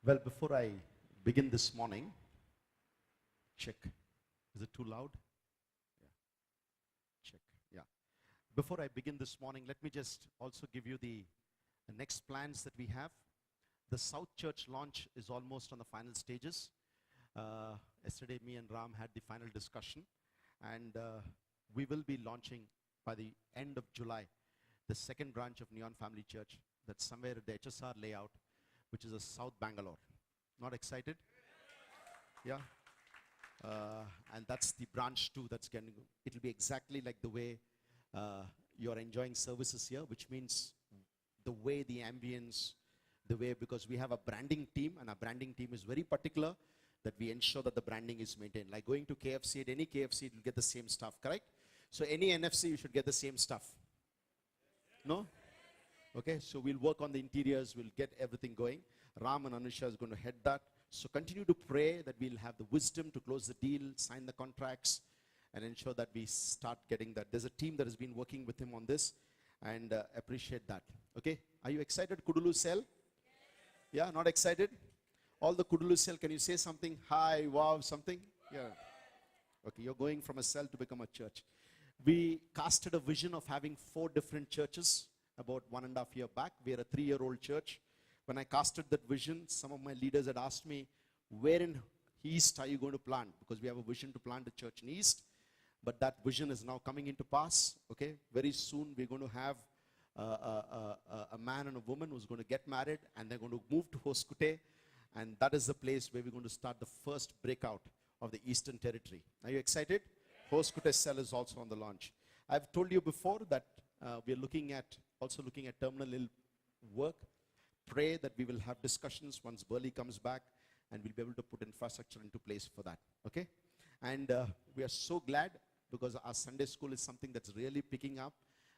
Well, before I begin this morning, check. Is it too loud? Yeah, check. Yeah. Before I begin this morning, let me just also give you the next plans that we have. The South Church launch is almost on the final stages. Yesterday, me and Ram had the final discussion, and we will be launching by the end of July the second branch of Neon Family Church. That's somewhere at the HSR layout, which is a South Bangalore. Not excited? Yeah. And that's the branch 2 that's going to, it'll be exactly like the way you're enjoying services here, which means the way the ambience, the way, because we have a branding team, and our branding team is very particular that we ensure that the branding is maintained. Like going to KFC, at any KFC, you'll get the same stuff, correct? So any NFC, you should get the same stuff. No? Okay, so we'll work on the interiors, we'll get everything going. Ram and Anusha is going to head that. So continue to pray that we'll have the wisdom to close the deal, sign the contracts, and ensure that we start getting that. There's a team that has been working with him on this, and appreciate that. Okay, are you excited, Kudulu Cell? Yeah, not excited? All the Kudulu Cell, can you say something? Hi, wow, something? Yeah. Okay, you're going from a cell to become a church. We casted a vision of having 4 different churches about 1.5 years back. We are a 3-year-old church. When I casted that vision, some of my leaders had asked me, where in East are you going to plant? Because we have a vision to plant a church in East. But that vision is now coming into pass. Okay, very soon we're going to have a man and a woman who's going to get married, and they're going to move to Hoskote. And that is the place where we're going to start the first breakout of the Eastern Territory. Are you excited? Hoskote cell is also on the launch. I've told you before that we're also looking at terminal ill work. Pray that we will have discussions once Burley comes back, and we'll be able to put infrastructure into place for that. Okay? And we are so glad because our Sunday school is something that's really picking up.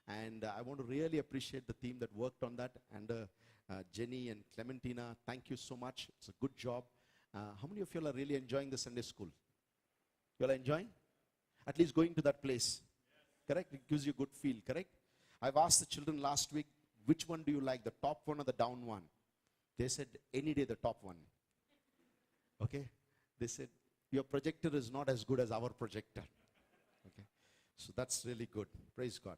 And I want to really appreciate the team that worked on that. And Jenny and Clementina, thank you so much. It's a good job. How many of you are really enjoying the Sunday school? You all enjoying? At least going to that place. Correct? It gives you a good feel, correct? I've asked the children last week, which one do you like, the top one or the down one? They said, any day the top one. Okay? They said, your projector is not as good as our projector. Okay? So that's really good. Praise God.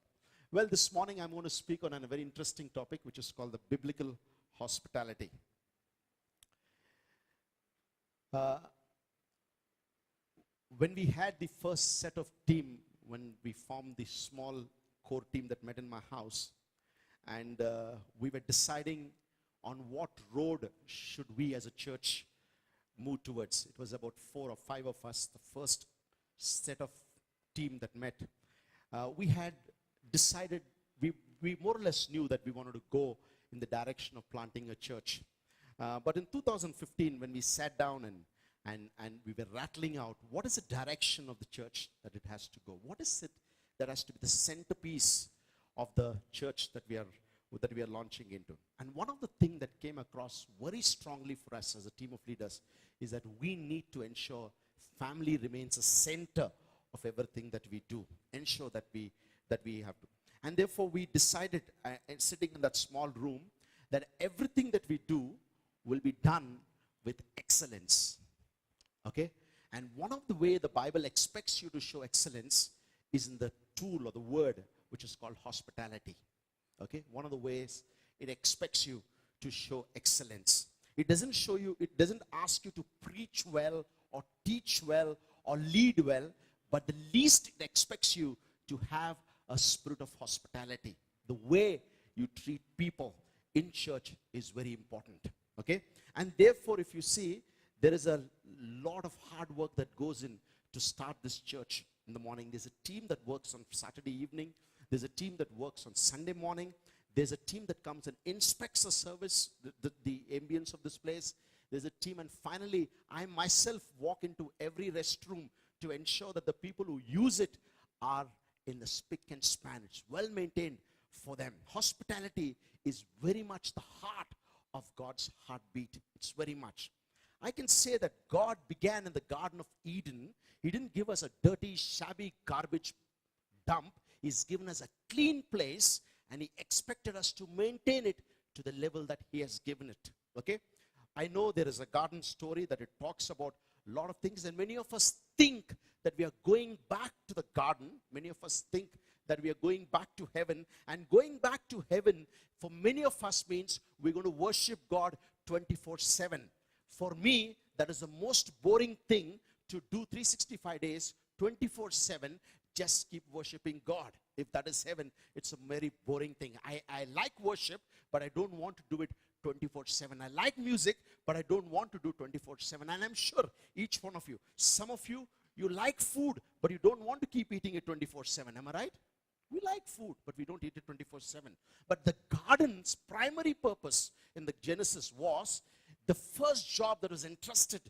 Well, this morning I'm going to speak on a very interesting topic, which is called the biblical hospitality. When we had the first set of team, when we formed the small core team that met in my house, and we were deciding on what road should we as a church move towards. It was about 4 or 5 of us, the first set of team that met. We had decided, we more or less knew that we wanted to go in the direction of planting a church. But in 2015, when we sat down and we were rattling out, what is the direction of the church that it has to go? What is it that has to be the centerpiece of the church that we are launching into? And one of the things that came across very strongly for us as a team of leaders is that we need to ensure family remains a center of everything that we do. Ensure that we have to. And therefore we decided, sitting in that small room, that everything that we do will be done with excellence. Okay? And one of the way the Bible expects you to show excellence is in the tool or the word which is called hospitality. Okay? One of the ways it expects you to show excellence. It doesn't ask you to preach well or teach well or lead well, but the least it expects you to have a spirit of hospitality. The way you treat people in church is very important. Okay? And therefore, if you see, there is a lot of hard work that goes in to start this church in the morning. There's a team that works on Saturday evening. There's a team that works on Sunday morning. There's a team that comes and inspects the service, the ambience of this place. There's a team, and finally, I myself walk into every restroom to ensure that the people who use it are in the spick and span. It's well maintained for them. Hospitality is very much the heart of God's heartbeat. It's very much. I can say that God began in the Garden of Eden. He didn't give us a dirty, shabby, garbage dump. He's given us a clean place, and He expected us to maintain it to the level that He has given it. Okay? I know there is a garden story that it talks about a lot of things, and many of us think that we are going back to the garden. Many of us think that we are going back to heaven, and going back to heaven for many of us means we're going to worship God 24/7. For me, that is the most boring thing to do 365 days, 24/7, just keep worshiping God. If that is heaven, it's a very boring thing. I like worship, but I don't want to do it 24/7. I like music, but I don't want to do 24/7. And I'm sure each one of you, some of you, you like food, but you don't want to keep eating it 24/7. Am I right? We like food, but we don't eat it 24/7. But the garden's primary purpose in the Genesis was, the first job that was entrusted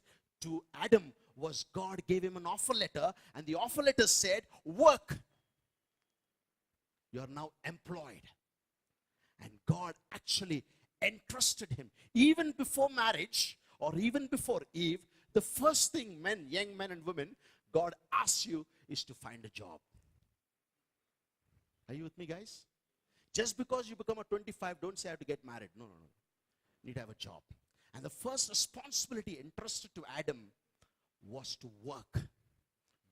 to Adam was God gave him an offer letter, and the offer letter said, work. You are now employed. And God actually entrusted him. Even before marriage, or even before Eve, the first thing men, young men and women, God asks you is to find a job. Are you with me, guys? Just because you become a 25, don't say I have to get married. No. You need to have a job. And the first responsibility entrusted to Adam was to work.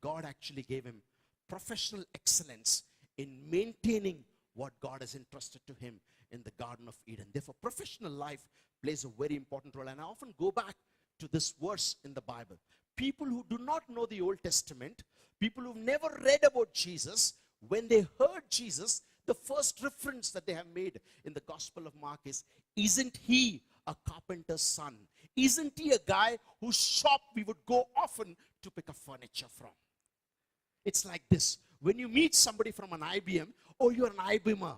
God actually gave him professional excellence in maintaining what God has entrusted to him in the Garden of Eden. Therefore, professional life plays a very important role. And I often go back to this verse in the Bible. People who do not know the Old Testament, people who've never read about Jesus, when they heard Jesus, the first reference that they have made in the Gospel of Mark is, isn't he a carpenter's son? Isn't he a guy whose shop we would go often to pick up furniture from? It's like this. When you meet somebody from an IBM, oh, you're an IBMer.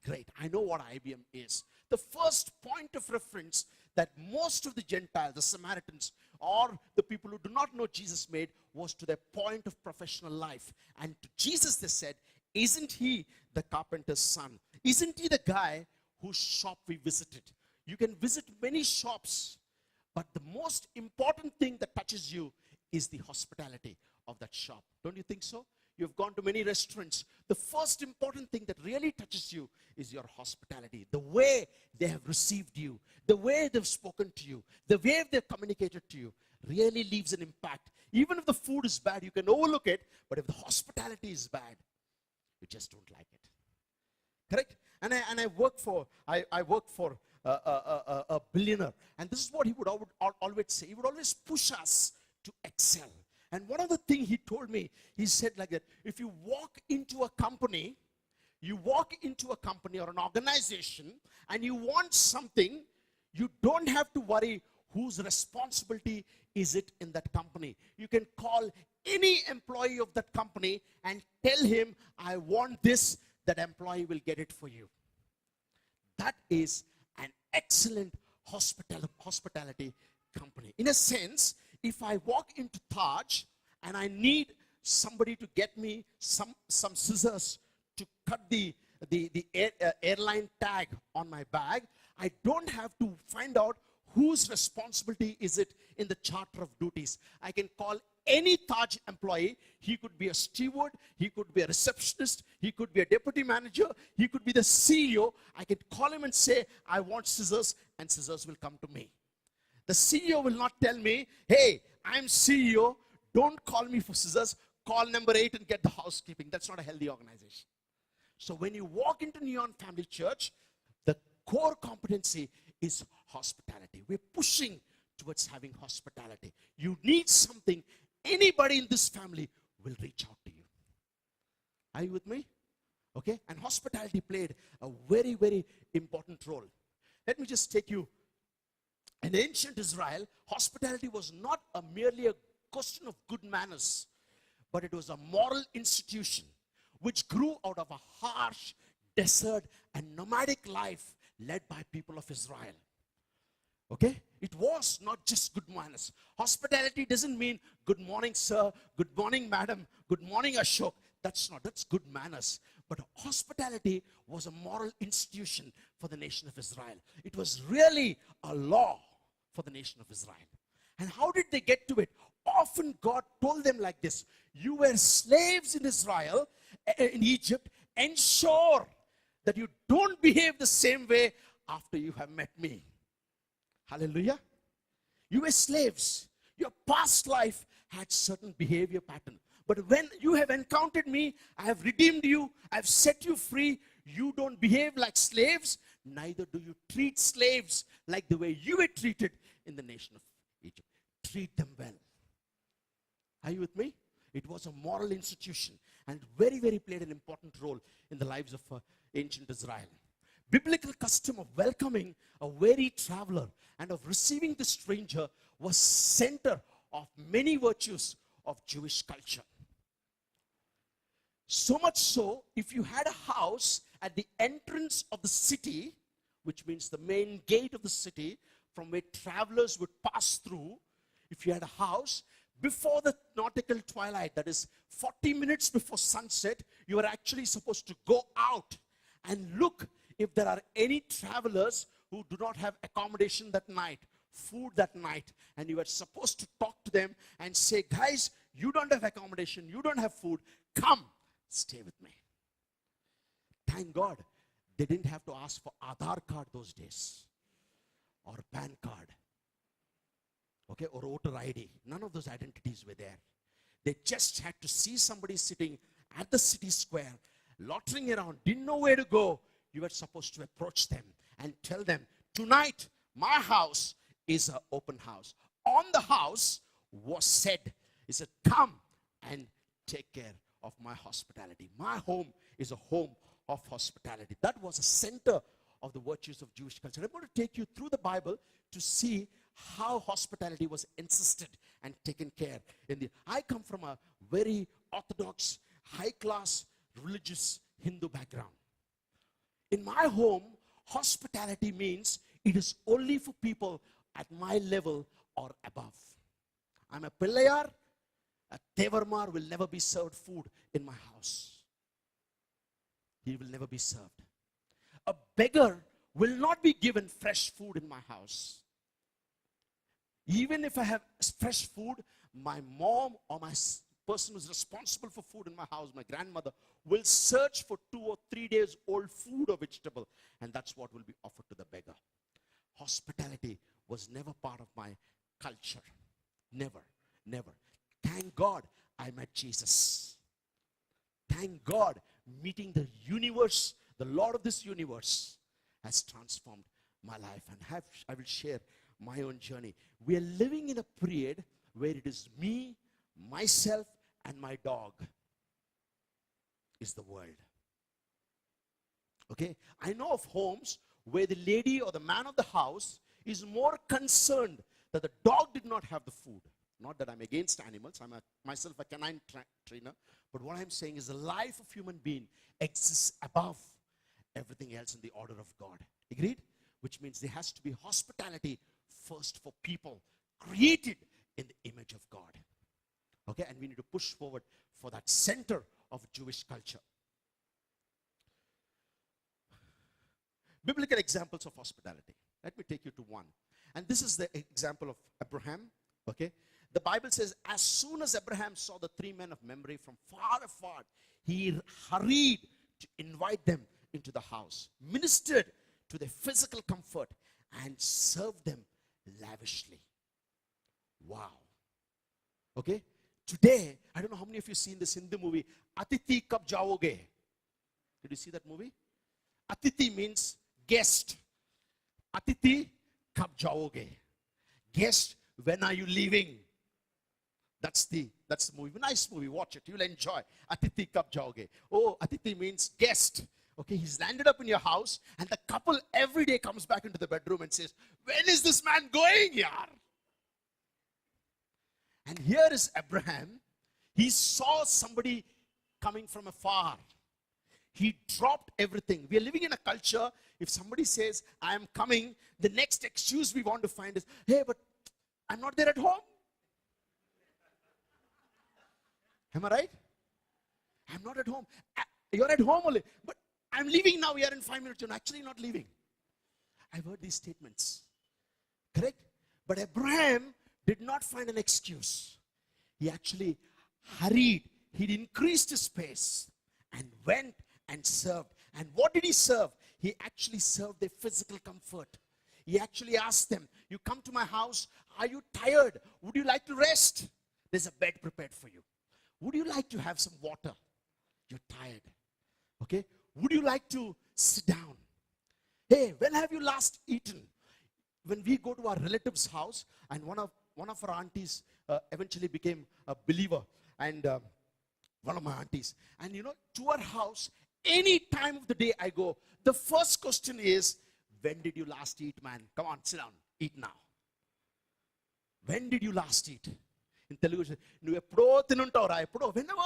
Great, I know what IBM is. The first point of reference that most of the Gentiles, the Samaritans, or the people who do not know Jesus made was to their point of professional life. And to Jesus they said, isn't he the carpenter's son? Isn't he the guy whose shop we visited? You can visit many shops, but the most important thing that touches you is the hospitality of that shop. Don't you think so? You've gone to many restaurants. The first important thing that really touches you is your hospitality. The way they have received you, the way they've spoken to you, the way they've communicated to you really leaves an impact. Even if the food is bad, you can overlook it, but if the hospitality is bad, you just don't like it. Correct? And I work for a billionaire, and this is what he would always say. He would always push us to excel. And one of the things he told me, he said like that, if you walk into a company or an organization and you want something, you don't have to worry whose responsibility is it in that company. You can call any employee of that company and tell him, I want this, that employee will get it for you. That is an excellent hospitality company. In a sense, if I walk into Taj and I need somebody to get me some scissors to cut the airline tag on my bag, I don't have to find out whose responsibility is it in the charter of duties. I can call any Taj employee. He could be a steward, he could be a receptionist, he could be a deputy manager, he could be the CEO. I can call him and say, I want scissors, and scissors will come to me. The CEO will not tell me, hey, I'm CEO, don't call me for scissors, call number 8 and get the housekeeping. That's not a healthy organization. So when you walk into Neon Family Church, the core competency is hospitality. We're pushing towards having hospitality. You need something, anybody in this family will reach out to you. Are you with me? Okay? And hospitality played a very, very important role. Let me just take you. In ancient Israel, hospitality was not merely a question of good manners, but it was a moral institution which grew out of a harsh desert and nomadic life led by people of Israel. Okay? It was not just good manners. Hospitality doesn't mean good morning, sir, good morning, madam, good morning, Ashok. That's good manners. But hospitality was a moral institution for the nation of Israel. It was really a law for the nation of Israel. And how did they get to it? Often God told them like this: you were slaves in Israel, in Egypt. Ensure that you don't behave the same way after you have met me. Hallelujah. You were slaves. Your past life had certain behavior pattern. But when you have encountered me, I have redeemed you, I have set you free. You don't behave like slaves, neither do you treat slaves like the way you were treated in the nation of Egypt. Treat them well. Are you with me? It was a moral institution and very, very played an important role in the lives of ancient Israel. Biblical custom of welcoming a weary traveler and of receiving the stranger was center of many virtues of Jewish culture. So much so, if you had a house at the entrance of the city, which means the main gate of the city from where travelers would pass through, if you had a house, before the nautical twilight, that is 40 minutes before sunset, you are actually supposed to go out and look if there are any travelers who do not have accommodation that night, food that night, and you are supposed to talk to them and say, guys, you don't have accommodation, you don't have food, come, stay with me. Thank God, they didn't have to ask for Aadhaar card those days, or PAN card, okay, or voter ID. None of those identities were there. They just had to see somebody sitting at the city square, loitering around, didn't know where to go. You were supposed to approach them and tell them, tonight, my house is an open house. On the house was said, he said, come and take care of my hospitality. My home is a home of hospitality. That was a center of the virtues of Jewish culture. I'm going to take you through the Bible to see how hospitality was insisted and taken care in. I come from a very orthodox, high-class, religious Hindu background. In my home, hospitality means it is only for people at my level or above. I'm a Pillayar. A Tevarmar will never be served food in my house. He will never be served. A beggar will not be given fresh food in my house. Even if I have fresh food, my mom or my person who is responsible for food in my house, my grandmother, will search for 2 or 3 days old food or vegetable, and that's what will be offered to the beggar. Hospitality was never part of my culture. Never, never. Thank God I met Jesus. Thank God meeting the universe, the Lord of this universe, has transformed my life, and I will share my own journey. We are living in a period where it is me, myself, and my dog is the world. Okay? I know of homes where the lady or the man of the house is more concerned that the dog did not have the food. Not that I'm against animals. I'm myself a canine trainer. But what I'm saying is the life of human being exists above everything else in the order of God. Agreed? Which means there has to be hospitality first for people created in the image of God. Okay? And we need to push forward for that center of Jewish culture. Biblical examples of hospitality. Let me take you to one. And this is the example of Abraham. Okay? The Bible says, as soon as Abraham saw the 3 men of Mamre from far afar, he hurried to invite them into the house, ministered to their physical comfort, and served them lavishly. Wow. Okay? Today, I don't know how many of you seen this Hindi movie, Atithi Kab Jaoge. Did you see that movie? Atithi means guest. Atithi Kab Jaoge. Guest, when are you leaving? That's the movie. Nice movie. Watch it. You'll enjoy. Atithi Kab Jaoge. Oh, Atithi means guest. Okay, he's landed up in your house, and the couple every day comes back into the bedroom and says, when is this man going, yaar? And here is Abraham. He saw somebody coming from afar. He dropped everything. We are living in a culture, if somebody says, I am coming, the next excuse we want to find is, hey, but I'm not there at home. Am I right? I'm not at home. You're at home only. But I'm leaving now. We are in 5 minutes. You're actually not leaving. I've heard these statements. Correct? But Abraham did not find an excuse. He actually hurried. He increased his pace and went and served. And what did he serve? He actually served their physical comfort. He actually asked them, you come to my house, are you tired? Would you like to rest? There's a bed prepared for you. Would you like to have some water? You're tired. Okay? Would you like to sit down? Hey, when have you last eaten? When we go to our relative's house, and one of our aunties eventually became a believer, and one of my aunties, and to her house, any time of the day I go, the first question is, when did you last eat, man? Come on, sit down, eat now. When did you last eat? In Telugu, whenever,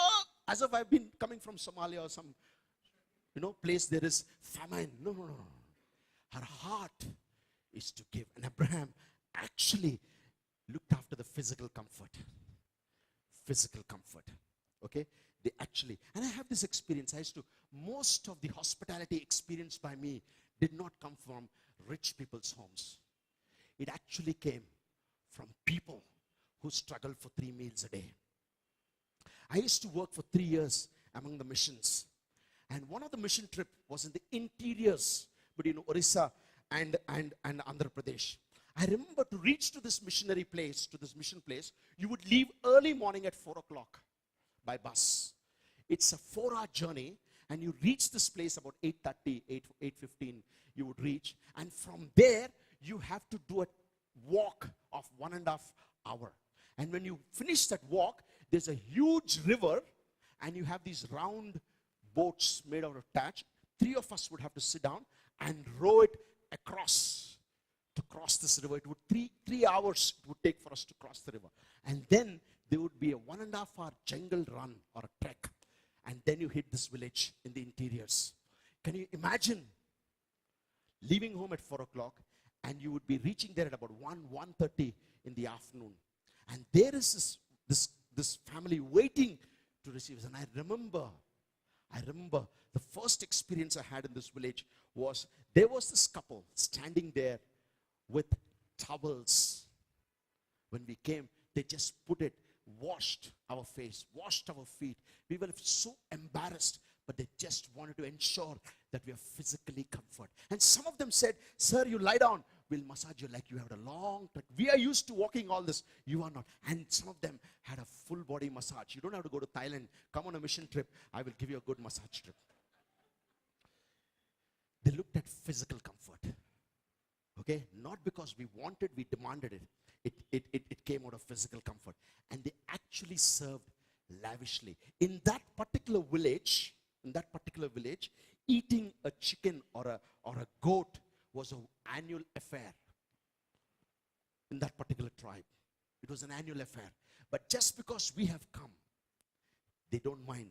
as if I've been coming from Somalia or some, place there is famine. No. Her heart is to give. And Abraham actually looked after the physical comfort. Physical comfort. Okay? They actually, and I have this experience. Most of the hospitality experienced by me did not come from rich people's homes. It actually came from people who struggled for 3 meals a day. I used to work for 3 years among the missions. And one of the mission trip was in the interiors between Orissa and Andhra Pradesh. I remember to reach to this missionary place, to this mission place, you would leave early morning at 4 o'clock by bus. It's a 4-hour journey, and you reach this place about 8:30, 8:15, you would reach. And from there, you have to do a walk of 1.5 hours. And when you finish that walk, there's a huge river, and you have these round boats made out of thatch. 3 of us would have to sit down and row it across to cross this river. It would 3 hours it would take for us to cross the river. And then there would be a 1.5 hour jungle run or a trek. And then you hit this village in the interiors. Can you imagine leaving home at 4 o'clock, and you would be reaching there at about 1:30 in the afternoon. And there is this family waiting to receive us. And I remember the first experience I had in this village was, there was this couple standing there with towels. When we came, they just put it, washed our face, washed our feet. We were so embarrassed, but they just wanted to ensure that we are physically comfort. And some of them said, sir, you lie down, we'll massage you like you have a long trek. We are used to walking all this, you are not. And some of them had a full body massage. You don't have to go to Thailand, come on a mission trip, I will give you a good massage trip. They looked at physical comfort. Okay, not because we wanted, we demanded it. It came out of physical comfort. And they actually served lavishly. In that particular village, eating a chicken or a goat was an annual affair. In that particular tribe, it was an annual affair. But just because we have come, they don't mind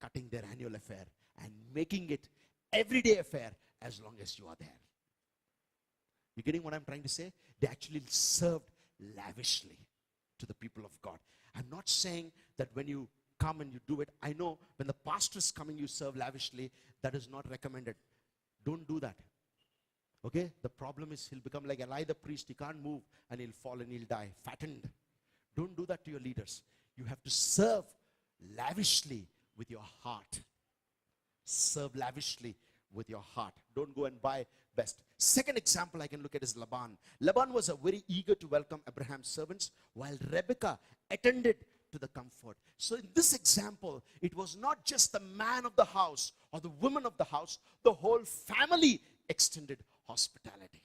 cutting their annual affair and making it everyday affair as long as you are there. You getting what I'm trying to say? They actually served lavishly to the people of God. I'm not saying that when you come and you do it, I know when the pastor is coming, you serve lavishly. That is not recommended. Don't do that. Okay? The problem is he'll become like Eli the priest. He can't move and he'll fall and he'll die. Fattened. Don't do that to your leaders. You have to serve lavishly with your heart. Serve lavishly with your heart. Don't go and buy best. Second example I can look at is Laban. Laban was very eager to welcome Abraham's servants, while Rebekah attended to the comfort. So in this example, it was not just the man of the house or the woman of the house. The whole family extended hospitality.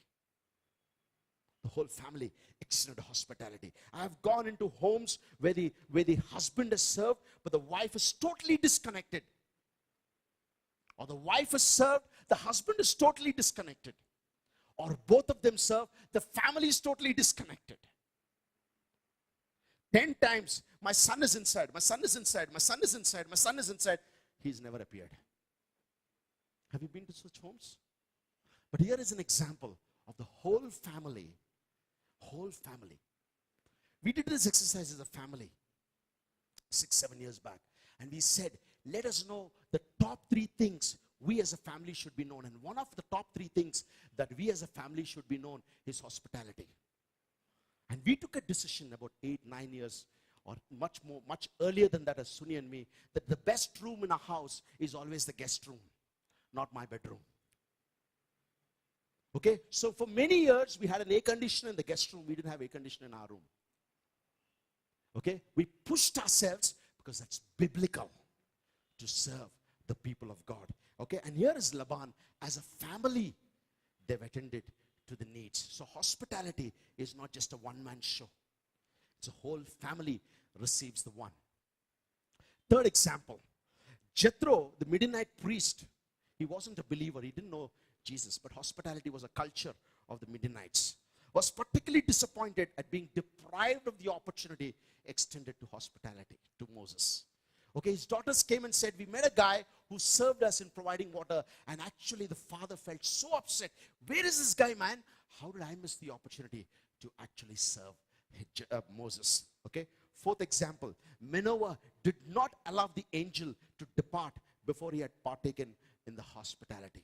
The whole family extended hospitality. I have gone into homes where the husband is served, but the wife is totally disconnected. Or the wife is served, the husband is totally disconnected. Or both of them serve, the family is totally disconnected. 10 times, my son is inside, my son is inside, my son is inside, my son is inside. He's never appeared. Have you been to such homes? But here is an example of the whole family. Whole family. We did this exercise as a family 6-7 years back. And we said, let us know the top 3 things we as a family should be known. And one of the top 3 things that we as a family should be known is hospitality. And we took a decision about 8-9 years, or much earlier than that, as Suni and me, that the best room in a house is always the guest room, not my bedroom. Okay, so for many years, we had an air conditioner in the guest room. We didn't have air conditioner in our room. Okay, we pushed ourselves because that's biblical to serve the people of God. Okay, and here is Laban. As a family, they've attended to the needs. So hospitality is not just a one-man show. It's a whole family receives the one. Third example, Jethro, the Midianite priest, he wasn't a believer. He didn't know Jesus, but hospitality was a culture of the Midianites. Was particularly disappointed at being deprived of the opportunity extended to hospitality to Moses. Okay, his daughters came and said, we met a guy who served us in providing water, and actually the father felt so upset. Where is this guy, man? How did I miss the opportunity to actually serve Moses? Okay, fourth example, Manoah did not allow the angel to depart before he had partaken in the hospitality.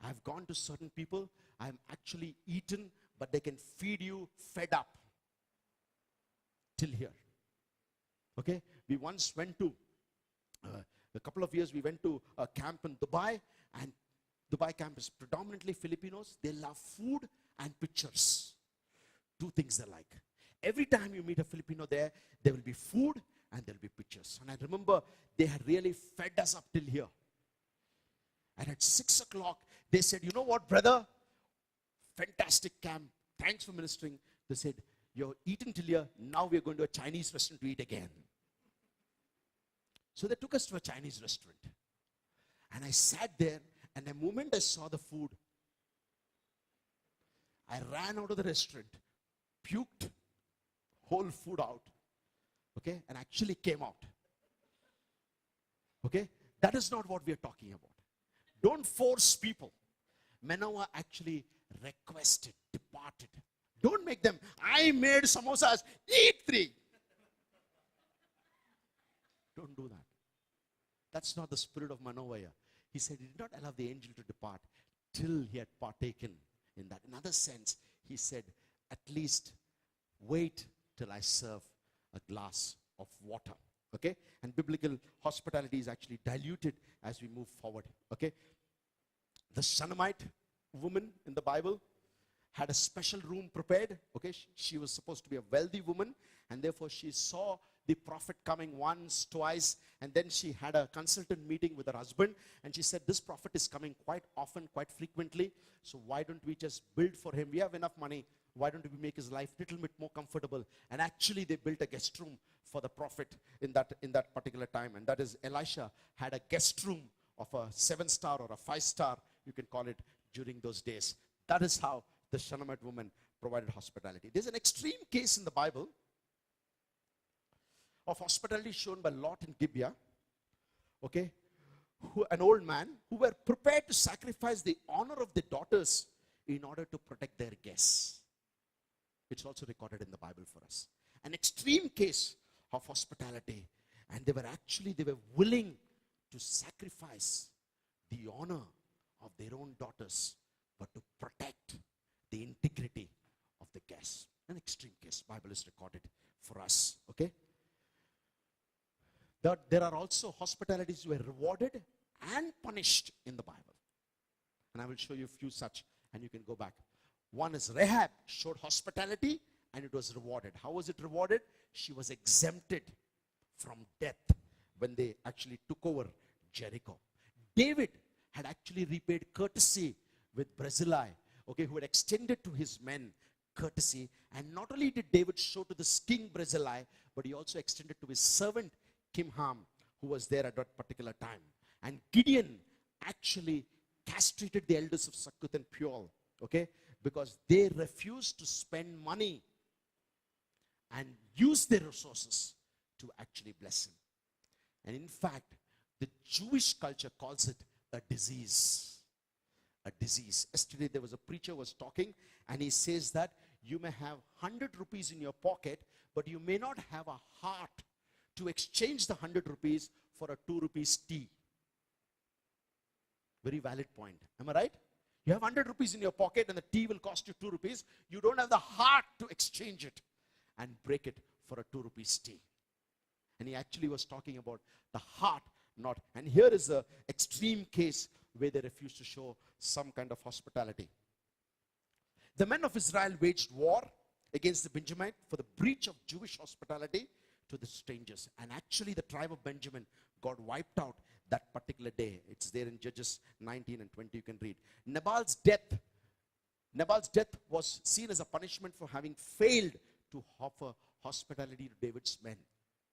I've gone to certain people, I'm actually eaten, but they can feed you fed up. Till here. Okay, we once went to, a couple of years we went to a camp in Dubai, and Dubai camp is predominantly Filipinos. They love food and pictures. Two things they like. Every time you meet a Filipino there will be food and there will be pictures. And I remember they had really fed us up till here. And at 6 o'clock, they said, you know what, brother? Fantastic camp. Thanks for ministering. They said, you're eaten till here. Now we're going to a Chinese restaurant to eat again. So they took us to a Chinese restaurant. And I sat there, and the moment I saw the food, I ran out of the restaurant, puked whole food out, okay, and actually came out. Okay, that is not what we are talking about. Don't force people. Manoah actually requested, departed. Don't make them, I made samosas, eat 3. Don't do that. That's not the spirit of Manoah here. He said he did not allow the angel to depart till he had partaken in that. In other sense, he said, at least wait till I serve a glass of water. Okay? And biblical hospitality is actually diluted as we move forward. Okay? The Shunammite woman in the Bible had a special room prepared. Okay? She was supposed to be a wealthy woman, and therefore she saw the prophet coming once, twice, and then she had a consultant meeting with her husband, and she said, this prophet is coming quite often, quite frequently, so why don't we just build for him? We have enough money. Why don't we make his life a little bit more comfortable? And actually they built a guest room for the prophet in that particular time, and that is Elisha had a guest room of a 7-star or a 5-star, you can call it, during those days. That is how the Shunammite woman provided hospitality. There's an extreme case in the Bible of hospitality shown by Lot in Gibeah, okay, an old man who were prepared to sacrifice the honor of the daughters in order to protect their guests. It's also recorded in the Bible for us. An extreme case of hospitality, and they were willing to sacrifice the honor of their own daughters, but to protect the integrity of the guests. An extreme case. Bible is recorded for us. Okay. There are also hospitalities who were rewarded and punished in the Bible. And I will show you a few such, and you can go back. One is Rahab showed hospitality and it was rewarded. How was it rewarded? She was exempted from death when they actually took over Jericho. David had actually repaid courtesy with Barzillai, okay, who had extended to his men courtesy. And not only did David show to this king Barzillai, but he also extended to his servant Kimham, who was there at that particular time. And Gideon actually castrated the elders of Succoth and Puel, okay, because they refused to spend money and use their resources to actually bless him. And in fact, the Jewish culture calls it a disease. A disease. Yesterday there was a preacher was talking, and he says that you may have 100 rupees in your pocket, but you may not have a heart to exchange the 100 rupees for a 2 rupees tea. Very valid point. Am I right? You have 100 rupees in your pocket and the tea will cost you 2 rupees. You don't have the heart to exchange it and break it for a 2 rupees tea. And he actually was talking about the heart, not. And here is an extreme case where they refused to show some kind of hospitality. The men of Israel waged war against the Benjamite for the breach of Jewish hospitality to the strangers. And actually the tribe of Benjamin got wiped out that particular day. It's there in Judges 19 and 20, you can read. Nabal's death was seen as a punishment for having failed to offer hospitality to David's men.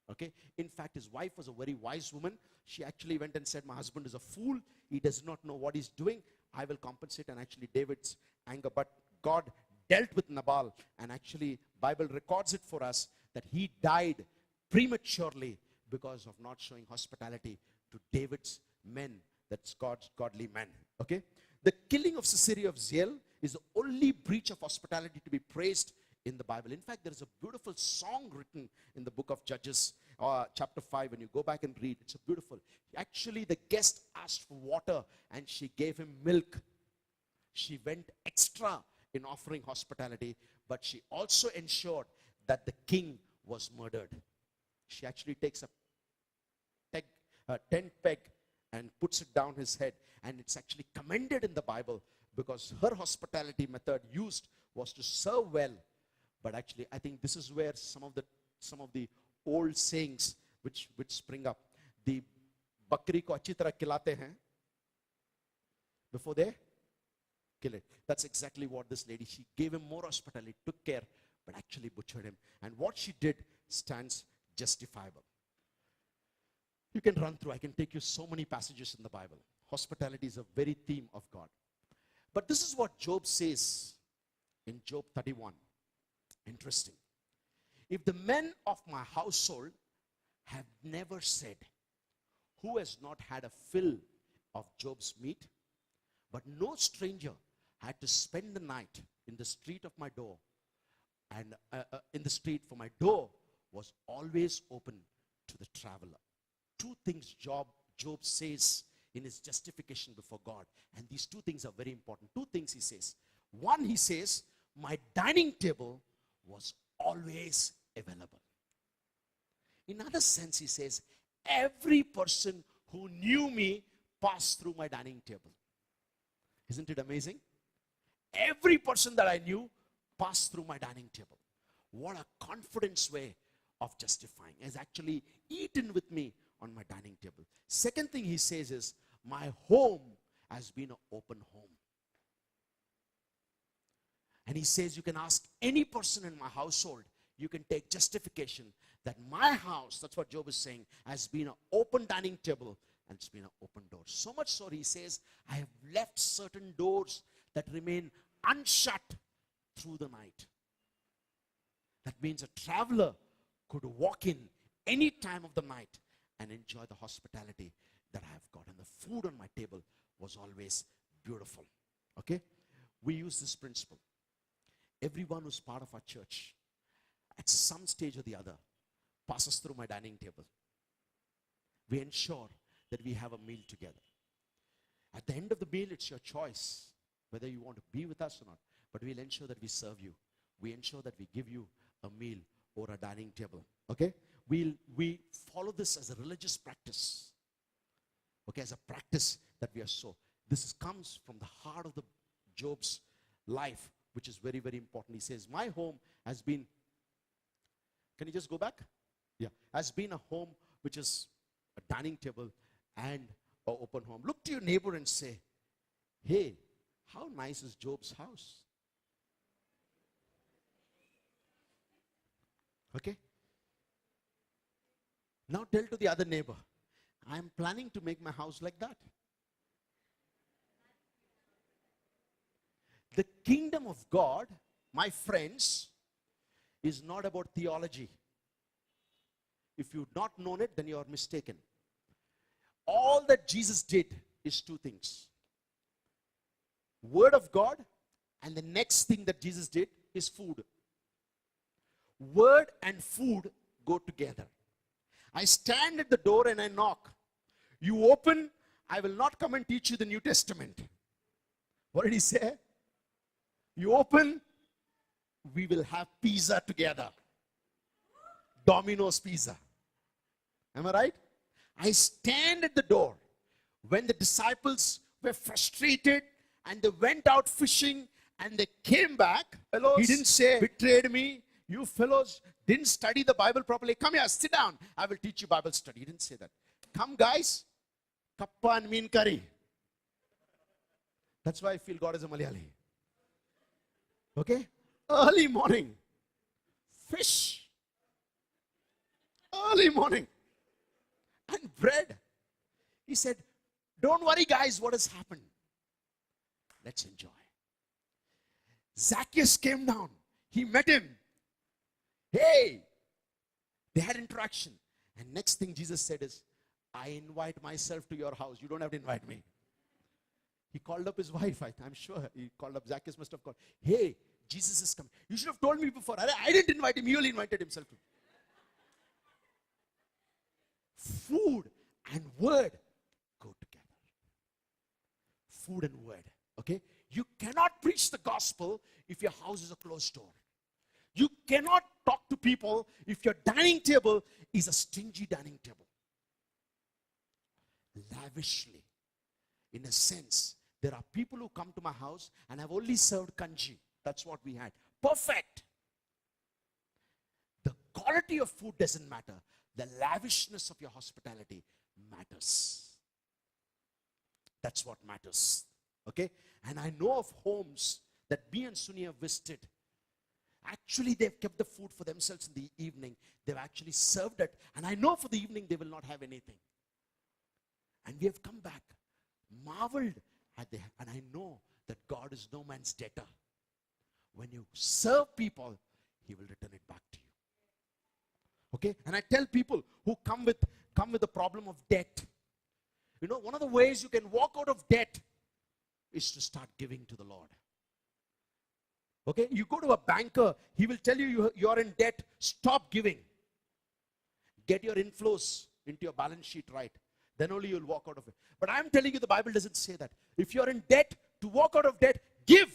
Okay? In fact, his wife was a very wise woman. She actually went and said, my husband is a fool. He does not know what he's doing. I will compensate. And actually David's anger. But God dealt with Nabal. And actually Bible records it for us that he died prematurely because of not showing hospitality to David's men. That's God's godly men. Okay? The killing of Sisera of Zeel is the only breach of hospitality to be praised in the Bible. In fact, there is a beautiful song written in the book of Judges, chapter 5. When you go back and read, it's a beautiful. Actually, the guest asked for water and she gave him milk. She went extra in offering hospitality, but she also ensured that the king was murdered. She actually takes a tent peg and puts it down his head. And it's actually commended in the Bible because her hospitality method used was to serve well. But actually, I think this is where some of the old sayings which spring up. The bakri ko achhi tarah khilate hain before they kill it. That's exactly what this lady, she gave him more hospitality, took care, but actually butchered him. And what she did stands justifiable. You can run through, I can take you so many passages in the Bible. Hospitality is a very theme of God. But this is what Job says in Job 31. Interesting. If the men of my household have never said, who has not had a fill of Job's meat? But no stranger had to spend the night in the street of my door. And in the street, for my door was always open to the traveler. Two things Job says in his justification before God. And these two things are very important. Two things he says. One, he says, my dining table was always available. In other sense, he says, every person who knew me passed through my dining table. Isn't it amazing? Every person that I knew passed through my dining table. What a confidence way of justifying. Has actually eaten with me on my dining table. Second thing he says is, my home has been an open home. And he says, you can ask any person in my household, you can take justification that my house, that's what Job is saying, has been an open dining table and it's been an open door. So much so, he says, I have left certain doors that remain unshut through the night. That means a traveler could walk in any time of the night and enjoy the hospitality that I have got. And the food on my table was always beautiful. Okay? We use this principle. Everyone who's part of our church, at some stage or the other, passes through my dining table. We ensure that we have a meal together. At the end of the meal, it's your choice whether you want to be with us or not. But we'll ensure that we serve you. We ensure that we give you a meal or a dining table. Okay? We follow this as a religious practice. Okay, as a practice that we are so. This comes from the heart of the Job's life, which is very, very important. He says, my home has been, can you just go back? Yeah, has been a home which is a dining table and an open home. Look to your neighbor and say, hey, how nice is Job's house? Okay? Now tell to the other neighbor, I am planning to make my house like that. The kingdom of God, my friends, is not about theology. If you've not known it, then you are mistaken. All that Jesus did is two things. Word of God, and the next thing that Jesus did is food. Word and food go together. I stand at the door and I knock. You open, I will not come and teach you the New Testament. What did he say? You open, we will have pizza together. Domino's pizza. Am I right? I stand at the door. When the disciples were frustrated and they went out fishing and they came back. He didn't say, betrayed me. You fellows didn't study the Bible properly. Come here, sit down. I will teach you Bible study. He didn't say that. Come, guys. Kappa and mean curry. That's why I feel God is a Malayali. Okay? Early morning. Fish. Early morning. And bread. He said, don't worry, guys, what has happened. Let's enjoy. Zacchaeus came down. He met him. Hey! They had interaction. And next thing Jesus said is, I invite myself to your house. You don't have to invite me. He called up his wife. I'm sure he called up. Zacchaeus must have called. Hey, Jesus is coming. You should have told me before. I didn't invite him. He only invited himself. Food and word go together. Food and word. Okay? You cannot preach the gospel if your house is a closed door. You cannot talk to people if your dining table is a stingy dining table. Lavishly. In a sense, there are people who come to my house and I've only served kanji. That's what we had. Perfect. The quality of food doesn't matter. The lavishness of your hospitality matters. That's what matters. Okay? And I know of homes that me and Sunny have visited. Actually, they've kept the food for themselves in the evening. They've actually served it. And I know for the evening they will not have anything. And we have come back, marveled at them. And I know that God is no man's debtor. When you serve people, He will return it back to you. Okay? And I tell people who come with the problem of debt. You know, one of the ways you can walk out of debt is to start giving to the Lord. Okay? You go to a banker, he will tell you you're in debt. Stop giving. Get your inflows into your balance sheet right. Then only you'll walk out of it. But I'm telling you, the Bible doesn't say that. If you're in debt, to walk out of debt, give.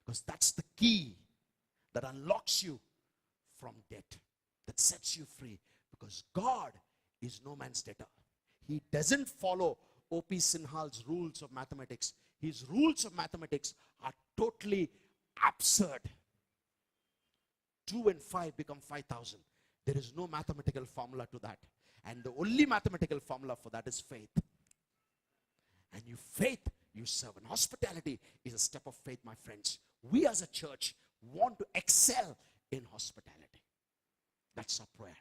Because that's the key that unlocks you from debt, that sets you free. Because God is no man's debtor. He doesn't follow O.P. Sinhal's rules of mathematics. His rules of mathematics are totally absurd. 2 and 5 become 5,000. There is no mathematical formula to that. And the only mathematical formula for that is faith. And faith, you serve. And hospitality is a step of faith, my friends. We as a church want to excel in hospitality. That's our prayer.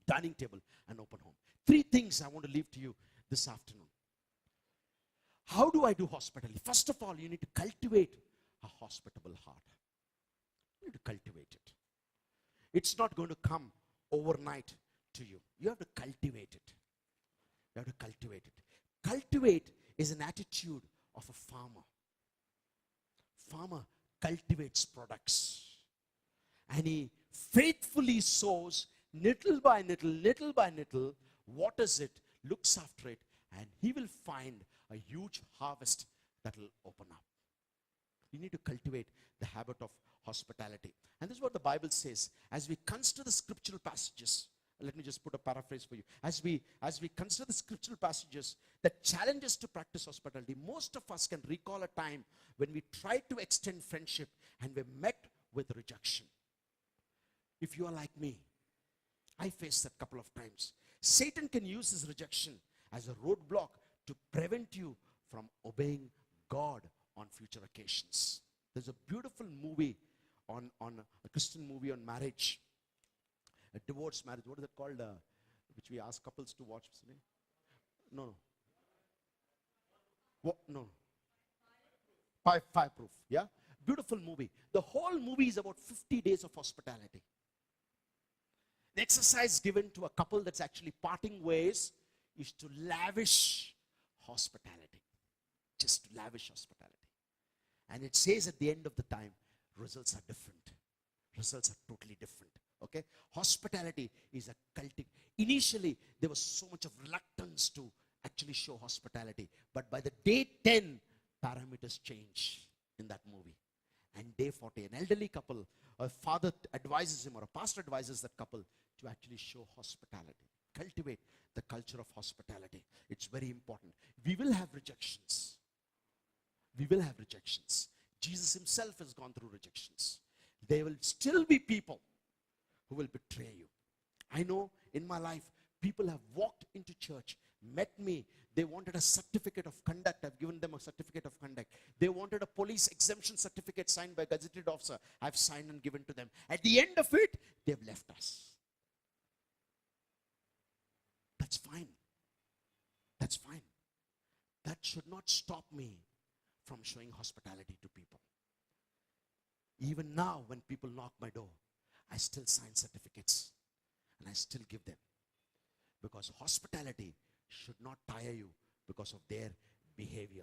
Dining table and open home. 3 things I want to leave to you this afternoon. How do I do hospitality? First of all, you need to cultivate a hospitable heart. You need to cultivate it. It's not going to come overnight to you. You have to cultivate it. You have to cultivate it. Cultivate is an attitude of a farmer. Farmer cultivates products. And he faithfully sows little by little, waters it, looks after it, and he will find a huge harvest that will open up. You need to cultivate the habit of hospitality. And this is what the Bible says. As we consider the scriptural passages, let me just put a paraphrase for you. As we consider the scriptural passages that challenge us to practice hospitality, most of us can recall a time when we tried to extend friendship and we met with rejection. If you are like me, I faced that couple of times. Satan can use his rejection as a roadblock to prevent you from obeying God on future occasions. There's a beautiful movie on a Christian movie on marriage. A divorce marriage. What is it called? Which we ask couples to watch. No. What? No. Fireproof. Yeah? Beautiful movie. The whole movie is about 50 days of hospitality. The exercise given to a couple that's actually parting ways is to lavish hospitality. Just to lavish hospitality. And it says at the end of the time, results are different. Results are totally different. Okay? Hospitality is a cultic. Initially, there was so much of reluctance to actually show hospitality. But by the day 10, parameters change in that movie. And day 40, an elderly couple, a father advises him or a pastor advises that couple to actually show hospitality. cultivate the culture of hospitality. It's very important. We will have rejections. We will have rejections. Jesus himself has gone through rejections. There will still be people who will betray you. I know in my life, people have walked into church, met me. They wanted a certificate of conduct. I've given them a certificate of conduct. They wanted a police exemption certificate signed by a gazetted officer. I've signed and given to them. At the end of it, they've left us. That's fine. That's fine. That should not stop me from showing hospitality to people. Even now, when people knock my door, I still sign certificates and I still give them. Because hospitality should not tire you because of their behavior.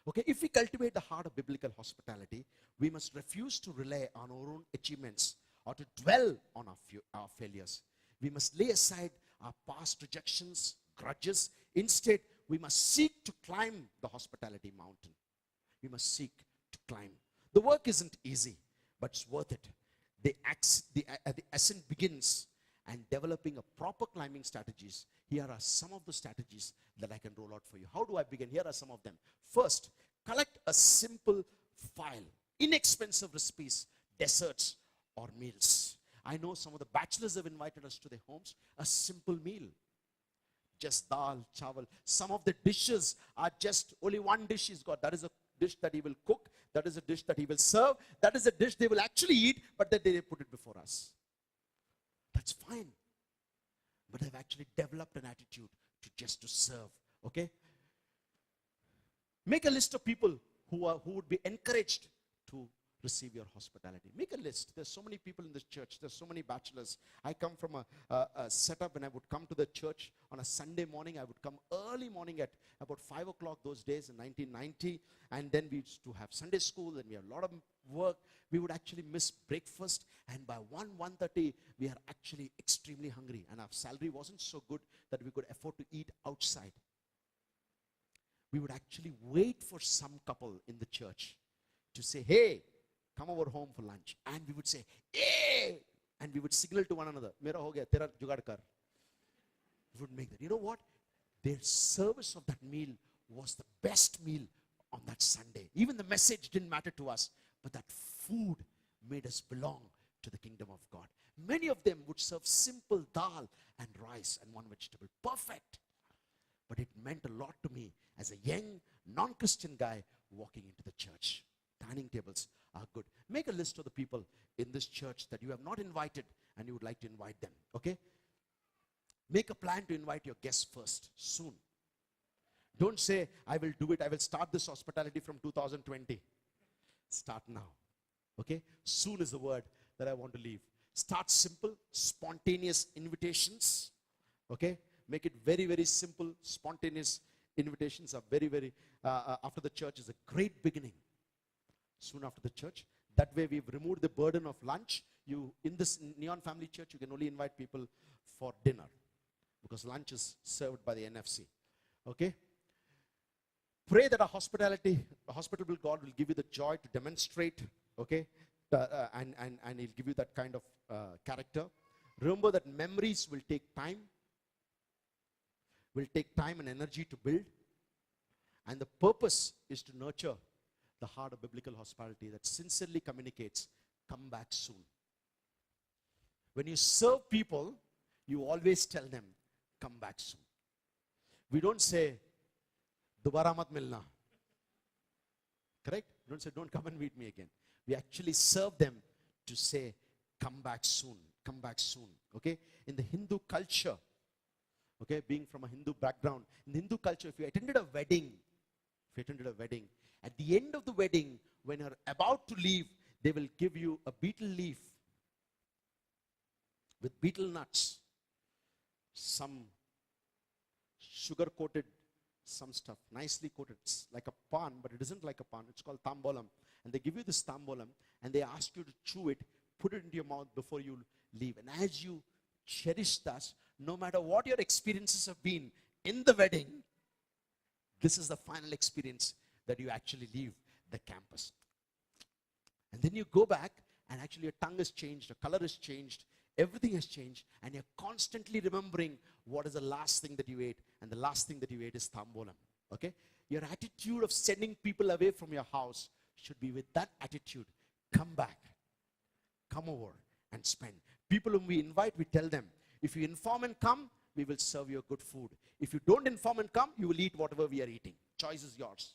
Okay, if we cultivate the heart of biblical hospitality, we must refuse to rely on our own achievements or to dwell on our failures. We must lay aside our past rejections, grudges. Instead, we must seek to climb the hospitality mountain. We must seek to climb. The work isn't easy, but it's worth it. The ascent begins, and developing a proper climbing strategies. Here are some of the strategies that I can roll out for you. How do I begin? Here are some of them. First, collect a simple file. Inexpensive recipes, desserts, or meals. I know some of the bachelors have invited us to their homes. A simple meal. Just dal, chawal. Some of the dishes are just only one dish he's got. That is a dish that he will cook. That is a dish that he will serve. That is a dish they will actually eat, but that they put it before us. That's fine. But I've actually developed an attitude to serve. Okay? Make a list of people who would be encouraged to receive your hospitality. Make a list. There's so many people in this church. There's so many bachelors. I come from a setup when I would come to the church on a Sunday morning. I would come early morning at about 5 o'clock those days in 1990. And then we used to have Sunday school. And we had a lot of work. We would actually miss breakfast. And by 1:30, we are actually extremely hungry. And our salary wasn't so good that we could afford to eat outside. We would actually wait for some couple in the church to say, hey, come over home for lunch. And we would say, hey! And we would signal to one another, Mera ho gaya, tera jugaad kar. We would make that. You know what? Their service of that meal was the best meal on that Sunday. Even the message didn't matter to us, but that food made us belong to the kingdom of God. Many of them would serve simple dal and rice and one vegetable. Perfect. But it meant a lot to me as a young, non-Christian guy walking into the church. Dining tables are good. Make a list of the people in this church that you have not invited and you would like to invite them. Okay? Make a plan to invite your guests first, soon. Don't say, I will do it. I will start this hospitality from 2020. Start now. Okay? Soon is the word that I want to leave. Start simple, spontaneous invitations. Okay? Make it very, very simple. Spontaneous invitations are very, very, after the church is a great beginning. Soon after the church. That way we've removed the burden of lunch. In this Neon Family Church, you can only invite people for dinner. Because lunch is served by the NFC. Okay? Pray that a hospitable God will give you the joy to demonstrate. Okay? And he'll give you that kind of character. Remember that memories will take time. Will take time and energy to build. And the purpose is to nurture the heart of biblical hospitality that sincerely communicates, come back soon. When you serve people, you always tell them, come back soon. We don't say, Dobara mat milna. Correct? We don't say, don't come and meet me again. We actually serve them to say, come back soon, come back soon. Okay? In the Hindu culture, okay, being from a Hindu background, in the Hindu culture, if you attended a wedding, at the end of the wedding, when you're about to leave, they will give you a betel leaf with betel nuts, some sugar-coated, some stuff, nicely coated. It's like a pan, but it isn't like a pan. It's called tambolam. And they give you this tambolam, and they ask you to chew it, put it into your mouth before you leave. And as you cherish that, no matter what your experiences have been in the wedding, this is the final experience that you actually leave the campus. And then you go back, and actually your tongue is changed, the color is changed. Everything has changed, and you're constantly remembering what is the last thing that you ate, and the last thing that you ate is thambolam. Okay? Your attitude of sending people away from your house should be with that attitude. Come back. Come over and spend. People whom we invite, we tell them, if you inform and come, we will serve you good food. If you don't inform and come, you will eat whatever we are eating. Choice is yours.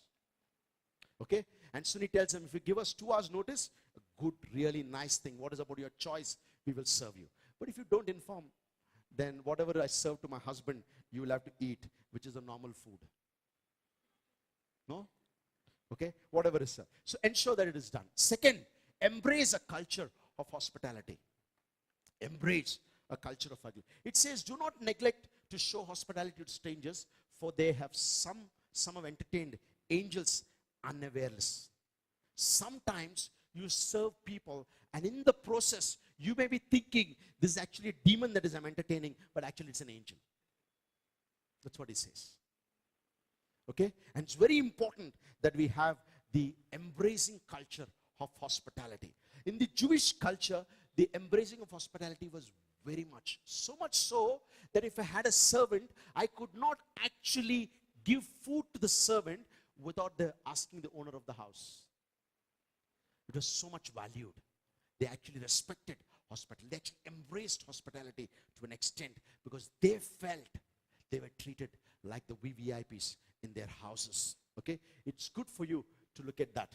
Okay? And soon he tells them, if you give us 2 hours notice, a good, really nice thing. What is about your choice? We will serve you. But if you don't inform, then whatever I serve to my husband, you will have to eat, which is a normal food. No? Okay? Whatever is served. So ensure that it is done. Second, embrace a culture of hospitality. Embrace a culture of hospitality. It says, do not neglect to show hospitality to strangers, for they have some have entertained angels unawares. Sometimes you serve people, and in the process, you may be thinking, this is actually a demon that I'm entertaining, but actually it's an angel. That's what he says. Okay? And it's very important that we have the embracing culture of hospitality. In the Jewish culture, the embracing of hospitality was very much. So much so that if I had a servant, I could not actually give food to the servant without asking the owner of the house. It was so much valued. They actually respected hospitality. They actually embraced hospitality to an extent because they felt they were treated like the VVIPs in their houses. Okay? It's good for you to look at that.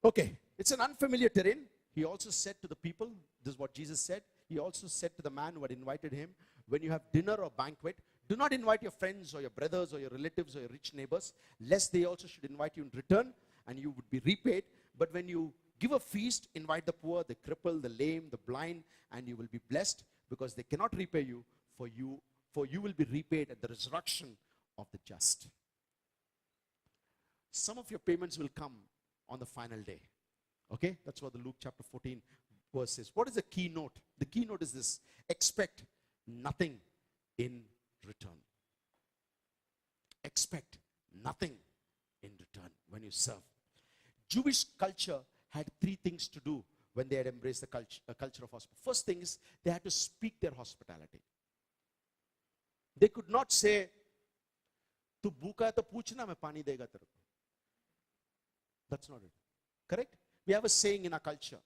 Okay, it's an unfamiliar terrain. He also said to the people, this is what Jesus said. He also said to the man who had invited him, when you have dinner or banquet, do not invite your friends or your brothers or your relatives or your rich neighbors, lest they also should invite you in return and you would be repaid. But when you give a feast, invite the poor, the crippled, the lame, the blind, and you will be blessed, because they cannot repay you, for you will be repaid at the resurrection of the just. Some of your payments will come on the final day. Okay? That's what the Luke chapter 14 verse says. What is the keynote? The keynote is this: expect nothing in return. Expect nothing in return when you serve. Jewish culture had 3 things to do when they had embraced the culture of hospitality. First thing is, they had to speak their hospitality. They could not say, "Tu bhuka hai to puchna, main pani dega tere ko." That's not it. Correct? We have a saying in our culture.